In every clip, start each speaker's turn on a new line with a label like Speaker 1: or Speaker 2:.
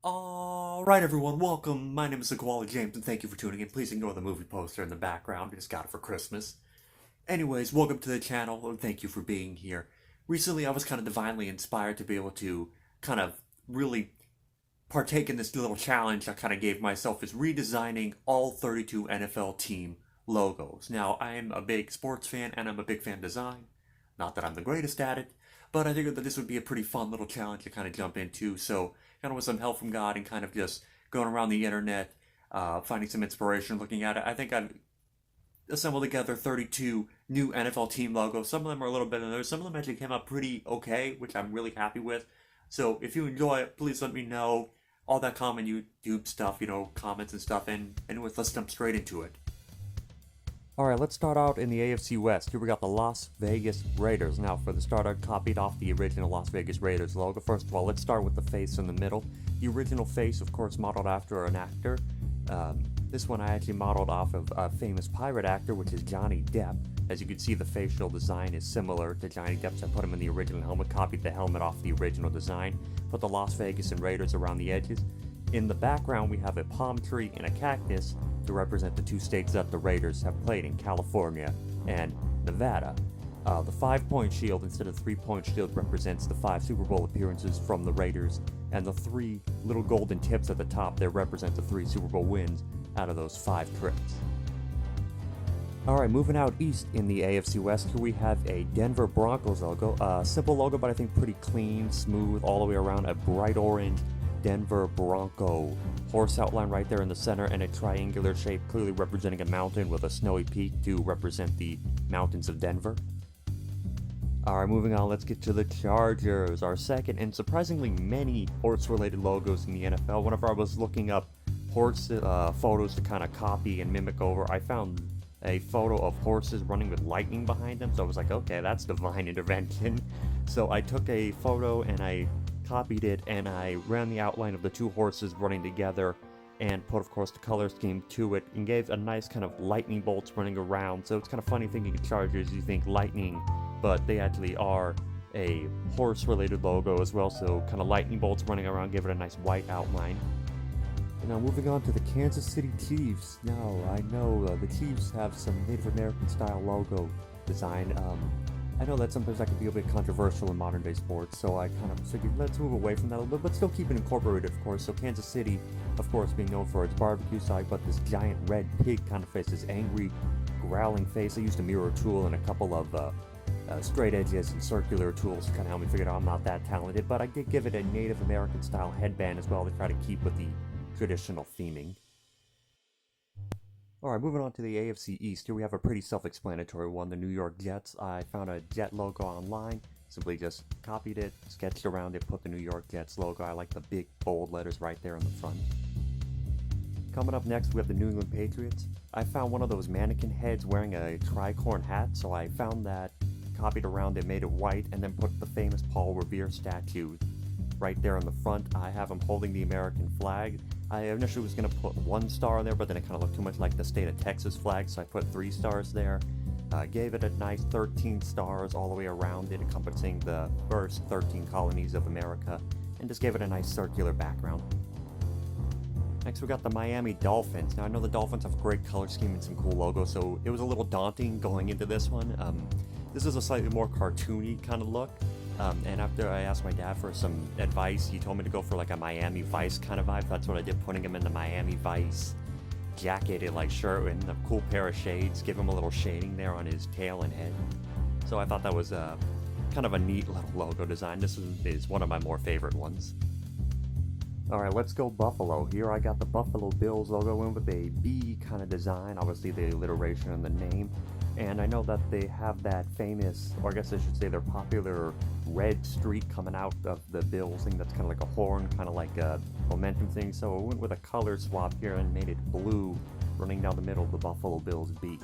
Speaker 1: Alright everyone, welcome. My name is Koala James and thank you for tuning in. Please ignore the movie poster in the background, we just got it for Christmas. Anyways, welcome to the channel and thank you for being here. Recently I was kind of divinely inspired to be able to kind of really partake in this little challenge I kind of gave myself, is redesigning all 32 NFL team logos. Now, I'm a big sports fan and I'm a big fan of design. Not that I'm the greatest at it, but I figured that this would be a pretty fun little challenge to kind of jump into. So, kind of with some help from God and kind of just going around the internet, finding some inspiration, looking at it, I think I've assembled together 32 new NFL team logos. Some of them are a little bit better. Some of them actually came out pretty okay, which I'm really happy with. So if you enjoy it, please let me know. All that common YouTube stuff, comments and stuff. And anyways, let's jump straight into it. Alright, let's start out in the AFC West. Here we got the Las Vegas Raiders. Now, for the start, I copied off the original Las Vegas Raiders logo. First of all, let's start with the face in the middle. The original face, of course, modeled after an actor. This one I actually modeled off of a famous pirate actor, which is Johnny Depp. As you can see, the facial design is similar to Johnny Depp's. I put him in the original helmet, copied the helmet off the original design, put the Las Vegas and Raiders around the edges. In the background, we have a palm tree and a cactus to represent the two states that the Raiders have played in, California and Nevada. The 5-point shield instead of 3-point shield represents the 5 Super Bowl appearances from the Raiders, and the 3 little golden tips at the top there represent the 3 Super Bowl wins out of those 5 trips. Alright, moving out east in the AFC West, here we have a Denver Broncos logo. Simple logo, but I think pretty clean, smooth, all the way around. A bright orange Denver Bronco horse outline right there in the center, and a triangular shape clearly representing a mountain with a snowy peak to represent the mountains of Denver. Alright, moving on, let's get to the Chargers, our second and surprisingly many horse-related logos in the NFL. Whenever I was looking up horse photos to kind of copy and mimic over, I found a photo of horses running with lightning behind them, so I was like, okay, that's divine intervention. So I took a photo and I copied it and I ran the outline of the 2 horses running together and put, of course, the color scheme to it and gave a nice kind of lightning bolts running around. So it's kind of funny thinking of Chargers, you think lightning, but they actually are a horse-related logo as well, so kind of lightning bolts running around, give it a nice white outline. And now moving on to the Kansas City Chiefs. Now, I know the Chiefs have some Native American style logo design. I know that sometimes that can be a bit controversial in modern day sports, so I kind of figured let's move away from that a little bit, but still keep it incorporated, of course. So Kansas City, of course, being known for its barbecue side, but this giant red pig kind of face, this angry, growling face. I used a mirror tool and a couple of straight edges and circular tools to kind of help me figure out I'm not that talented, but I did give it a Native American style headband as well to try to keep with the traditional theming. Alright, moving on to the AFC East. Here we have a pretty self-explanatory one, the New York Jets. I found a Jet logo online, simply just copied it, sketched around it, put the New York Jets logo. I like the big bold letters right there in the front. Coming up next, we have the New England Patriots. I found one of those mannequin heads wearing a tricorn hat, so I found that, copied around it, made it white, and then put the famous Paul Revere statue right there in the front. I have him holding the American flag. I initially was going to put 1 star there, but then it kind of looked too much like the state of Texas flag, so I put 3 stars there. Gave it a nice 13 stars all the way around it, encompassing the first 13 colonies of America, and just gave it a nice circular background. Next we got the Miami Dolphins. Now I know the Dolphins have a great color scheme and some cool logos, so it was a little daunting going into this one. This is a slightly more cartoony kind of look. And after I asked my dad for some advice, he told me to go for like a Miami Vice kind of vibe. That's what I did, putting him in the Miami Vice jacketed like shirt and a cool pair of shades, give him a little shading there on his tail and head. So I thought that was kind of a neat little logo design. This is one of my more favorite ones. Alright, let's go Buffalo. Here I got the Buffalo Bills logo in with a B kind of design, obviously the alliteration in the name. And I know that they have that famous, or I guess I should say their popular red streak coming out of the Bills thing that's kind of like a horn, kind of like a momentum thing. So I went with a color swap here and made it blue, running down the middle of the Buffalo Bills B.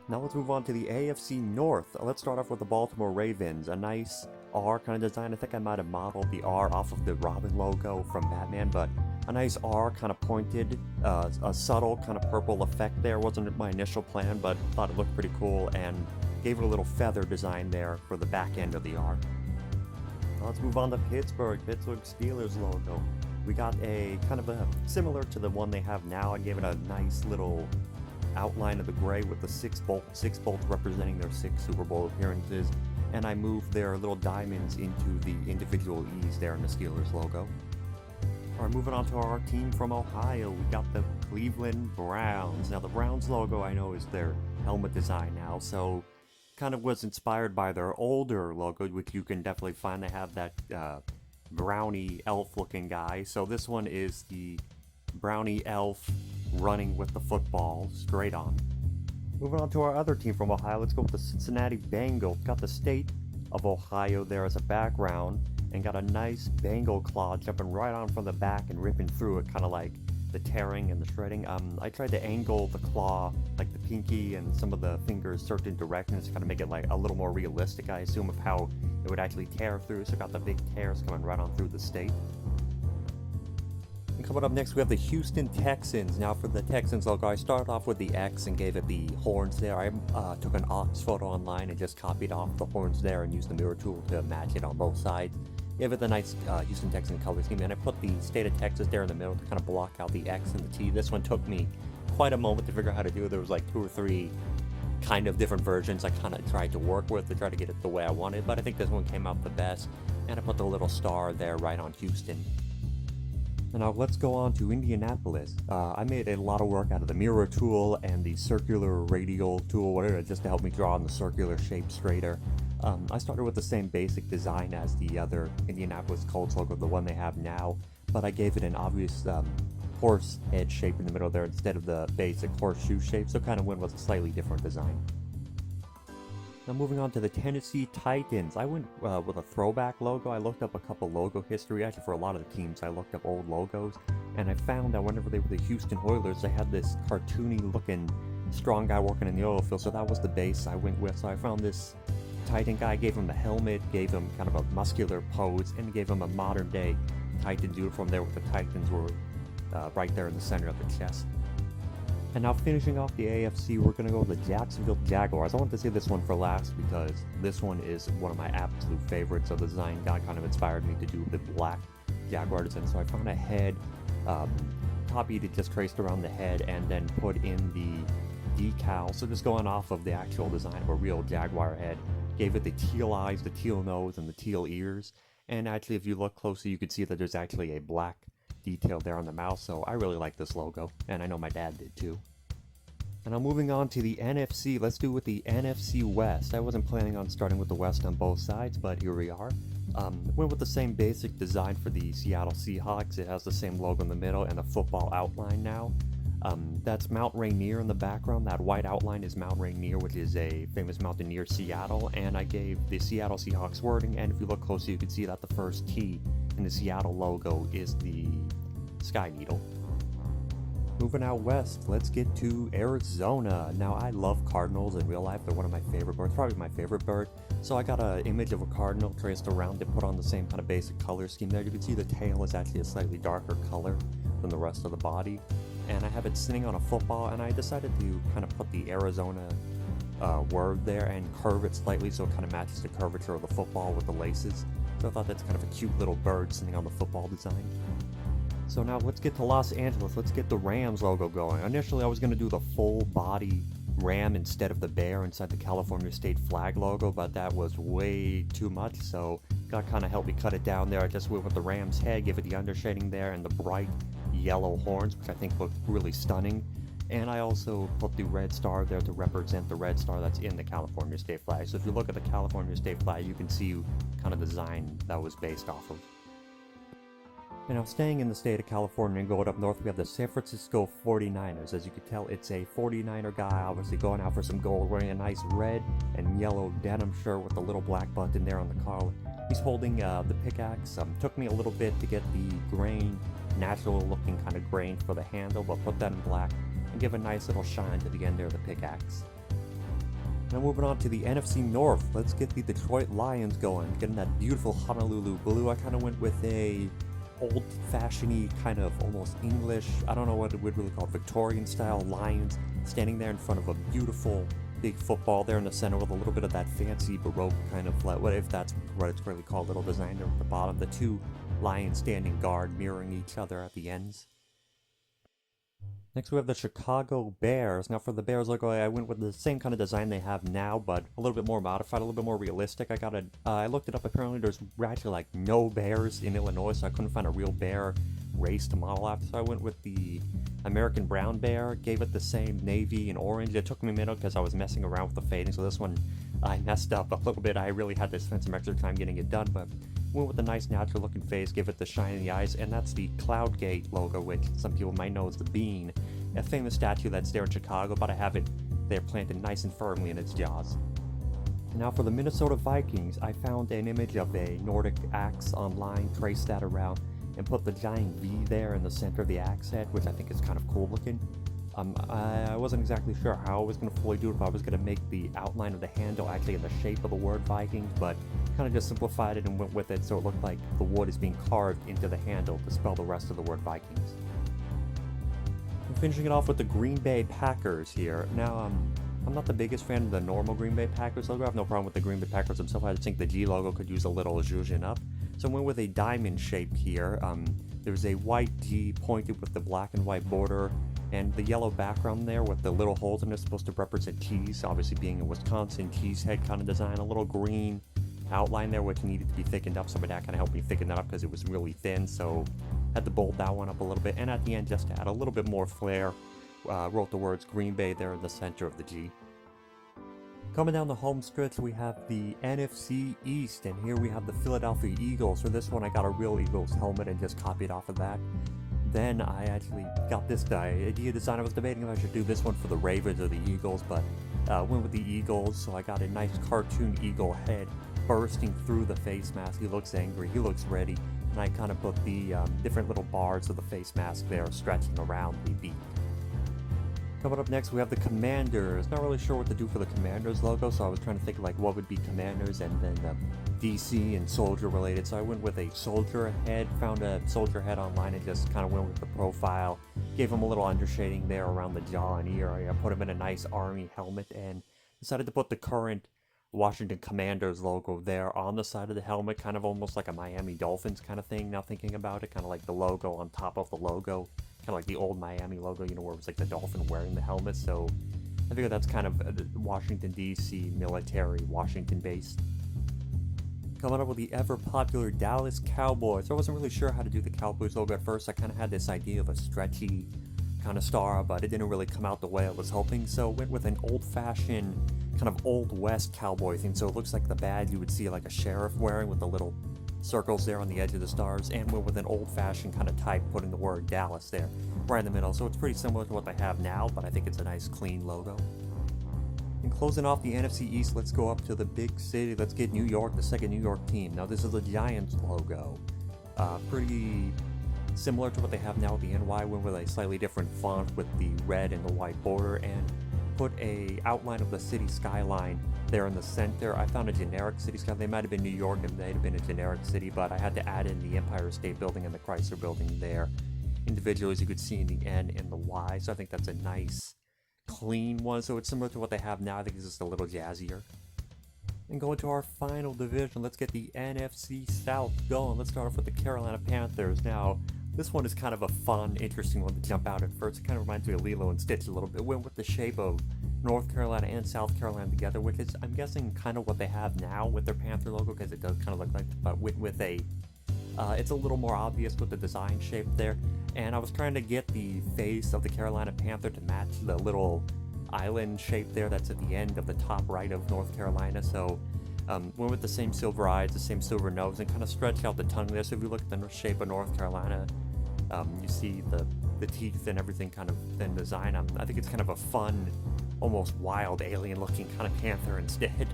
Speaker 1: Now let's move on to the AFC North. Let's start off with the Baltimore Ravens. A nice R kind of design. I think I might have modeled the R off of the Robin logo from Batman, but a nice R kind of pointed, a subtle kind of purple effect there. Wasn't my initial plan, but thought it looked pretty cool and gave it a little feather design there for the back end of the R. Let's move on to Pittsburgh Steelers logo. We got a kind of a similar to the one they have now. I gave it a nice little outline of the gray with the six bolts representing their 6 Super Bowl appearances, and I moved their little diamonds into the individual E's there in the Steelers logo. Alright, moving on to our team from Ohio, we got the Cleveland Browns. Now the Browns logo I know is their helmet design now, so kind of was inspired by their older logo, which you can definitely find. They have that brownie elf looking guy. So this one is the brownie elf running with the football straight on. Moving on to our other team from Ohio, let's go with the Cincinnati Bengals. Got the state of Ohio there as a background, and got a nice Bengal claw jumping right on from the back and ripping through it, kind of like the tearing and the shredding. I tried to angle the claw, like the pinky and some of the fingers certain directions to kind of make it like a little more realistic, I assume, of how it would actually tear through. So got the big tears coming right on through the state. And coming up next, we have the Houston Texans. Now for the Texans logo, I started off with the X and gave it the horns there. I took an Ox photo online and just copied off the horns there and used the mirror tool to match it on both sides. Gave it the nice Houston Texans color scheme, and I put the state of Texas there in the middle to kind of block out the X and the T. This one took me quite a moment to figure out how to do it. There was like 2 or 3 kind of different versions I kind of tried to work with to try to get it the way I wanted, but I think this one came out the best, and I put the little star there right on Houston. And now let's go on to Indianapolis. I made a lot of work out of the mirror tool and the circular radial tool, whatever, just to help me draw in the circular shape straighter. I started with the same basic design as the other Indianapolis Colts logo, the one they have now, but I gave it an obvious horse head shape in the middle there instead of the basic horseshoe shape, so kind of went with a slightly different design. Now moving on to the Tennessee Titans, I went with a throwback logo. I looked up a couple logo history. Actually, for a lot of the teams, I looked up old logos, and I found that whenever they were the Houston Oilers, they had this cartoony looking strong guy working in the oil field, so that was the base I went with. So I found this Titan guy, gave him the helmet, gave him kind of a muscular pose, and gave him a modern day Titans uniform there with the Titans were right there in the center of the chest. And now finishing off the AFC, we're going to go with the Jacksonville Jaguars. I wanted to say this one for last because this one is one of my absolute favorites. So the design guy kind of inspired me to do the black Jaguar design. So I found a head, copied it, just traced around the head, and then put in the decal. So just going off of the actual design of a real Jaguar head, gave it the teal eyes, the teal nose, and the teal ears. And actually, if you look closely, you can see that there's actually a black detail there on the mouth, so I really like this logo, and I know my dad did too. And now moving on to the NFC, let's do with the NFC West. I wasn't planning on starting with the West on both sides, but here we are. Went with the same basic design for the Seattle Seahawks. It has the same logo in the middle and the football outline now. That's Mount Rainier in the background. That white outline is Mount Rainier, which is a famous mountain near Seattle, and I gave the Seattle Seahawks wording, and if you look closely, you can see that the first T in the Seattle logo is the Sky Needle. Moving out west, let's get to Arizona. Now, I love cardinals in real life. They're one of my favorite birds, probably my favorite bird. So I got an image of a cardinal traced around it, put on the same kind of basic color scheme there. You can see the tail is actually a slightly darker color than the rest of the body. And I have it sitting on a football, and I decided to kind of put the Arizona word there and curve it slightly so it kind of matches the curvature of the football with the laces. So I thought that's kind of a cute little bird sitting on the football design. So now let's get to Los Angeles. Let's get the Rams logo going. Initially, I was going to do the full body ram instead of the bear inside the California state flag logo, but that was way too much, so God kind of helped me cut it down there. I just went with the Ram's head, give it the undershading there, and the bright yellow horns, which I think look really stunning. And I also put the red star there to represent the red star that's in the California state flag. So if you look at the California state flag, you can see kind of the design that was based off of. And now staying in the state of California and going up north, we have the San Francisco 49ers. As you can tell, it's a 49er guy, obviously going out for some gold, wearing a nice red and yellow denim shirt with a little black button there on the collar. He's holding the pickaxe. Took me a little bit to get the grain, natural looking kind of grain for the handle, but put that in black and give a nice little shine to the end there of the pickaxe. Now moving on to the NFC North, let's get the Detroit Lions going. Getting that beautiful Honolulu blue. I kind of went with a old-fashioned kind of almost English, I don't know what it would really call it, Victorian style lions standing there in front of a beautiful big football there in the center with a little bit of that fancy Baroque kind of, what if that's what it's really called, little design there at the bottom. The two lions standing guard, mirroring each other at the ends. Next we have the Chicago Bears. Now for the Bears logo, I went with the same kind of design they have now, but a little bit more modified, a little bit more realistic. I looked it up, apparently there's actually like no bears in Illinois, so I couldn't find a real bear race to model after, so I went with the American brown bear, gave it the same navy and orange. It took me a minute because I was messing around with the fading, so this one I messed up a little bit. I really had to spend some extra time getting it done, but went with a nice natural looking face, give it the shine in the eyes, and that's the Cloudgate logo, which some people might know as the bean, a famous statue that's there in Chicago, but I have it there planted nice and firmly in its jaws. Now for the Minnesota Vikings, I found an image of a Nordic axe online, traced that around, and put the giant V there in the center of the axe head, which I think is kind of cool looking. I wasn't exactly sure how I was going to fully do it, if I was going to make the outline of the handle actually in the shape of the word Vikings, but kind of just simplified it and went with it so it looked like the wood is being carved into the handle to spell the rest of the word Vikings. I'm finishing it off with the Green Bay Packers here. Now, I'm not the biggest fan of the normal Green Bay Packers logo. I have no problem with the Green Bay Packers themselves. I just think the G logo could use a little zhuzhin up. So I went with a diamond shape here. There's a white G pointed with the black and white border, and the yellow background there with the little holes in it supposed to represent cheese, obviously being a Wisconsin cheesehead kind of design. A little green outline there which needed to be thickened up, so my dad kind of helped me thicken that up because it was really thin, so had to bold that one up a little bit. And at the end, just to add a little bit more flair, wrote the words Green Bay there in the center of the G. Coming down the home stretch, we have the NFC East, and here we have the Philadelphia Eagles. For this one, I got a real Eagles helmet and just copied off of that. Then I actually got this idea design. I was debating if I should do this one for the Ravens or the Eagles, but went with the Eagles, so I got a nice cartoon eagle head bursting through the face mask. He looks angry, he looks ready, and I kind of put the different little bars of the face mask there stretching around the beak. Coming up next, we have the Commanders. Not really sure what to do for the Commanders logo, so I was trying to think like what would be Commanders and then DC and soldier related. So I went with a soldier head, found a soldier head online and just kind of went with the profile. Gave him a little undershading there around the jaw and ear. I put him in a nice army helmet and decided to put the current Washington Commanders logo there on the side of the helmet, kind of almost like a Miami Dolphins kind of thing. Now thinking about it, kind of like the logo on top of the logo. Kind of like the old Miami logo, you know, where it was like the dolphin wearing the helmet. So I figure that's kind of Washington, D.C. military, Washington based. Coming up with the ever popular Dallas Cowboys. I wasn't really sure how to do the Cowboys logo at first. I kind of had this idea of a stretchy kind of star, but it didn't really come out the way I was hoping. So went with an old-fashioned kind of Old West cowboy thing. So it looks like the badge you would see like a sheriff wearing with the little circles there on the edge of the stars, and went with an old-fashioned kind of type, putting the word Dallas there right in the middle. So it's pretty similar to what they have now, but I think it's a nice clean logo. And closing off the NFC East, let's go up to the big city. Let's get New York, the second New York team. Now this is the Giants logo. Pretty similar to what they have now with the NY, went with a slightly different font with the red and the white border, and put a outline of the city skyline there in the center. I found a generic city skyline. They might have been New York, it might have been a generic city, but I had to add in the Empire State Building and the Chrysler Building there individually, as you could see in the N and the Y. So I think that's a nice, clean one. So it's similar to what they have now. I think it's just a little jazzier. And going to our final division, let's get the NFC South going. Let's start off with the Carolina Panthers. Now, this one is kind of a fun, interesting one to jump out at first. It kind of reminds me of Lilo and Stitch a little bit. It went with the shape of North Carolina and South Carolina together, which is, I'm guessing, kind of what they have now with their Panther logo, because it does kind of look like, but with a, it's a little more obvious with the design shape there. And I was trying to get the face of the Carolina Panther to match the little island shape there that's at the end of the top right of North Carolina. So went with the same silver eyes, the same silver nose, and kind of stretched out the tongue there. So if you look at the shape of North Carolina, you see the teeth and everything kind of then design. I think it's kind of a fun, almost wild, alien-looking kind of panther instead.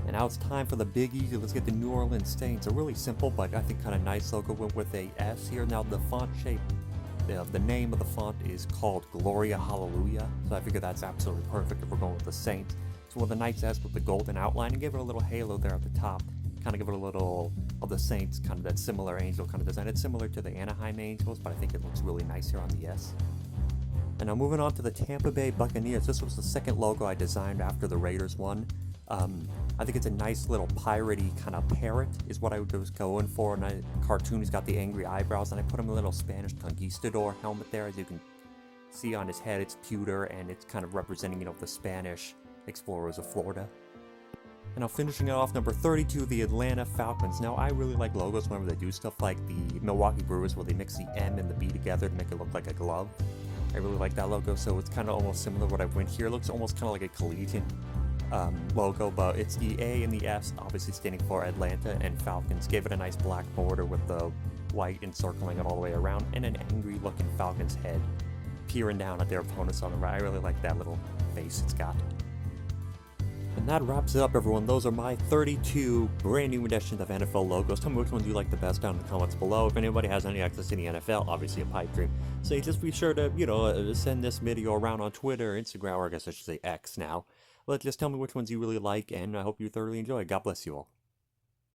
Speaker 1: And now it's time for the Big Easy. Let's get the New Orleans Saints. A really simple, but I think kind of nice logo. Went with a S here. Now the font shape, the name of the font is called Gloria Hallelujah. So I figure that's absolutely perfect if we're going with the Saints. So with a nice S with the golden outline, and give it a little halo there at the top. Kind of give it a little of the Saints, kind of that similar angel kind of design. It's similar to the Anaheim Angels, but I think it looks really nice here on the S. And now moving on to the Tampa Bay Buccaneers. This was the second logo I designed after the Raiders one. I think it's a nice little piratey kind of parrot is what I was going for. And cartoon, he's got the angry eyebrows, and I put him a little Spanish conquistador helmet there. As you can see on his head, it's pewter, and it's kind of representing, the Spanish explorers of Florida. And now finishing it off, number 32, the Atlanta Falcons. Now, I really like logos whenever they do stuff like the Milwaukee Brewers, where they mix the M and the B together to make it look like a glove. I really like that logo, so it's kind of almost similar to what I went here. It looks almost kind of like a collegiate logo, but it's the A and the S, obviously standing for Atlanta and Falcons. Gave it a nice black border with the white encircling it all the way around, and an angry-looking Falcon's head peering down at their opponents on the right. I really like that little face it's got. And that wraps it up, everyone. Those are my 32 brand new editions of NFL logos. Tell me which ones you like the best down in the comments below. If anybody has any access to the NFL, obviously a pipe dream. So just be sure to, send this video around on Twitter, Instagram, or I guess I should say X now. But just tell me which ones you really like, and I hope you thoroughly enjoy. God bless you all.